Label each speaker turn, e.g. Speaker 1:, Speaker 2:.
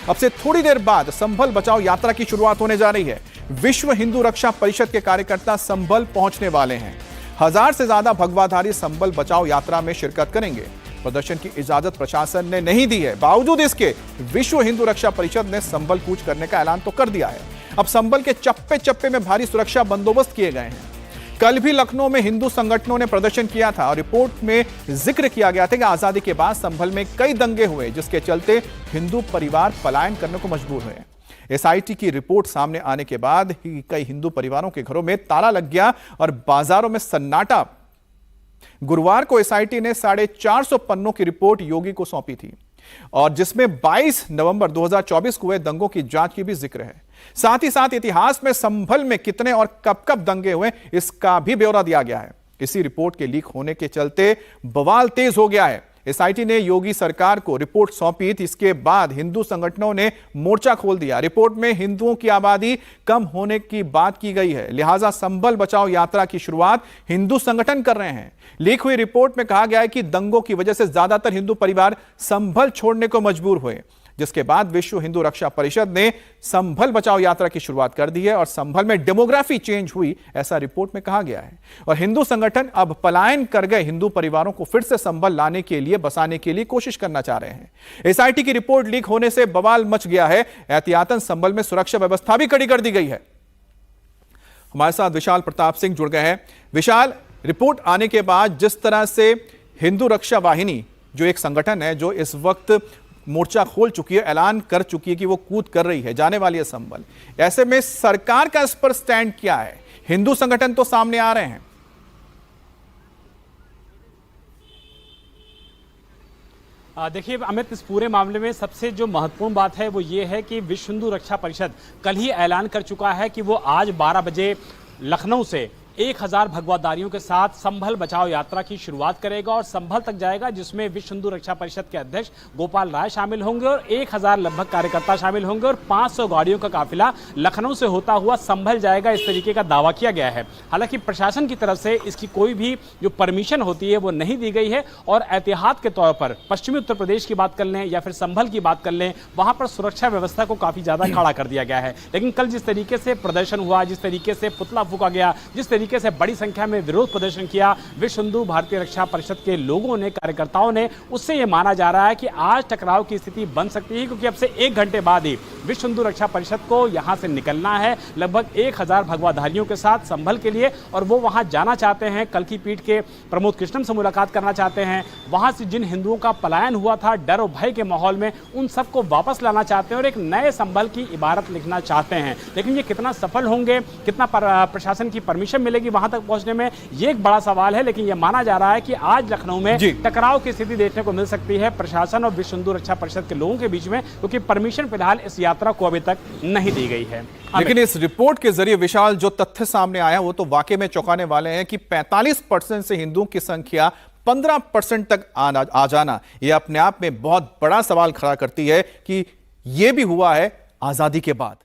Speaker 1: अब से थोड़ी देर बाद संभल बचाओ यात्रा की शुरुआत होने जा रही है। विश्व हिंदू रक्षा परिषद के कार्यकर्ता संभल पहुंचने वाले हैं। 1000 से ज्यादा भगवाधारी संभल बचाओ यात्रा में शिरकत करेंगे। प्रदर्शन की इजाजत प्रशासन ने नहीं दी है, बावजूद इसके विश्व हिंदू रक्षा परिषद ने संभल कूच करने का ऐलान तो कर दिया है। अब संभल के चप्पे चप्पे में भारी सुरक्षा बंदोबस्त किए गए हैं। कल भी लखनऊ में हिंदू संगठनों ने प्रदर्शन किया था और रिपोर्ट में जिक्र किया गया था कि आजादी के बाद संभल में कई दंगे हुए, जिसके चलते हिंदू परिवार पलायन करने को मजबूर हुए। एसआईटी की रिपोर्ट सामने आने के बाद ही कई हिंदू परिवारों के घरों में ताला लग गया और बाजारों में सन्नाटा। गुरुवार को एसआईटी ने 450 पन्नों की रिपोर्ट योगी को सौंपी थी और जिसमें 22 नवंबर 2024 को हुए दंगों की जांच की भी जिक्र है। साथ ही साथ इतिहास में संभल में कितने और कब कब दंगे हुए इसका भी ब्यौरा दिया गया है। इसी रिपोर्ट के लीक होने के चलते बवाल तेज हो गया है। एसआईटी ने योगी सरकार को रिपोर्ट सौंपी थी, इसके बाद हिंदू संगठनों ने मोर्चा खोल दिया। रिपोर्ट में हिंदुओं की आबादी कम होने की बात की गई है, लिहाजा संभल बचाओ यात्रा की शुरुआत हिंदू संगठन कर रहे हैं। लीक हुई रिपोर्ट में कहा गया है कि दंगों की वजह से ज्यादातर हिंदू परिवार संभल छोड़ने को मजबूर हुए, जिसके बाद विश्व हिंदू रक्षा परिषद ने संभल बचाओ यात्रा की शुरुआत कर दी है और संभल में डेमोग्राफी चेंज हुई, ऐसा रिपोर्ट में कहा गया है। और हिंदू संगठन अब पलायन कर गए हिंदू परिवारों को फिर से संभल लाने के लिए, बसाने के लिए कोशिश करना चाह रहे हैं। एसआईटी की रिपोर्ट लीक होने से बवाल मच गया है। एहतियातन संभल में सुरक्षा व्यवस्था भी कड़ी कर दी गई है। हमारे साथ विशाल प्रताप सिंह जुड़ गए हैं। विशाल, रिपोर्ट आने के बाद जिस तरह से हिंदू रक्षा वाहिनी जो एक संगठन है, जो इस वक्त मोर्चा खोल चुकी है, ऐलान कर चुकी है कि वो कूद कर रही है, जाने वाली है संभल, ऐसे में सरकार का इस पर स्टैंड क्या है? हिंदू संगठन तो सामने आ रहे हैं।
Speaker 2: देखिए अमित, इस पूरे मामले में सबसे जो महत्वपूर्ण बात है वो ये है कि विश्व हिंदू रक्षा परिषद कल ही ऐलान कर चुका है कि वो आज 12 बजे लखनऊ से 1000 भगवाधारियों के साथ संभल बचाओ यात्रा की शुरुआत करेगा और संभल तक जाएगा, जिसमें विश्व हिंदू रक्षा परिषद के अध्यक्ष गोपाल राय शामिल होंगे और 1000 लगभग कार्यकर्ता शामिल होंगे और 500 गाड़ियों का काफिला लखनऊ से होता हुआ संभल जाएगा, इस तरीके का दावा किया गया है। हालांकि प्रशासन की तरफ से इसकी कोई भी जो परमिशन होती है वो नहीं दी गई है और एहतियात के तौर पर पश्चिमी उत्तर प्रदेश की बात कर लें या फिर संभल की बात कर लें, वहां पर सुरक्षा व्यवस्था को काफी ज्यादा खड़ा कर दिया गया है। लेकिन कल जिस तरीके से प्रदर्शन हुआ, जिस तरीके से पुतला फूंका गया, जिस तरीके से बड़ी संख्या में विरोध प्रदर्शन किया विश्व हिंदू भारतीय रक्षा परिषद के लोगों ने, कार्यकर्ताओं ने, उससे यह माना जा रहा है कि आज टकराव की स्थिति बन सकती है, क्योंकि अब से 1 घंटे बाद ही विश्व हिंदू रक्षा परिषद को यहां से निकलना है लगभग 1000 भगवाधारियों के साथ संभल के लिए, और वो वहां जाना चाहते हैं। कल की पीठ के प्रमोद कृष्णम से मुलाकात करना चाहते हैं, वहां से जिन हिंदुओं का पलायन हुआ था डर और भय के माहौल में, उन सबको वापस लाना चाहते हैं और एक नए संभल की इबारत लिखना चाहते हैं। लेकिन ये कितना सफल होंगे, कितना प्रशासन की परमिशन मिलेगी वहां तक पहुंचने में, ये एक बड़ा सवाल है। लेकिन यह माना जा रहा है कि आज लखनऊ में टकराव की स्थिति देखने को मिल सकती है प्रशासन और विश्व हिंदू रक्षा परिषद के लोगों के बीच में, क्योंकि परमिशन फिलहाल इस यात्रा को अभी तक नहीं दी गई है।
Speaker 1: लेकिन इस रिपोर्ट के जरिए विशाल जो तथ्य सामने आया वो तो वाकई में चौंकाने वाले हैं कि 45% से हिंदुओं की संख्या 15% तक आ जाना, यह अपने आप में बहुत बड़ा सवाल खड़ा करती है कि यह भी हुआ है आजादी के बाद।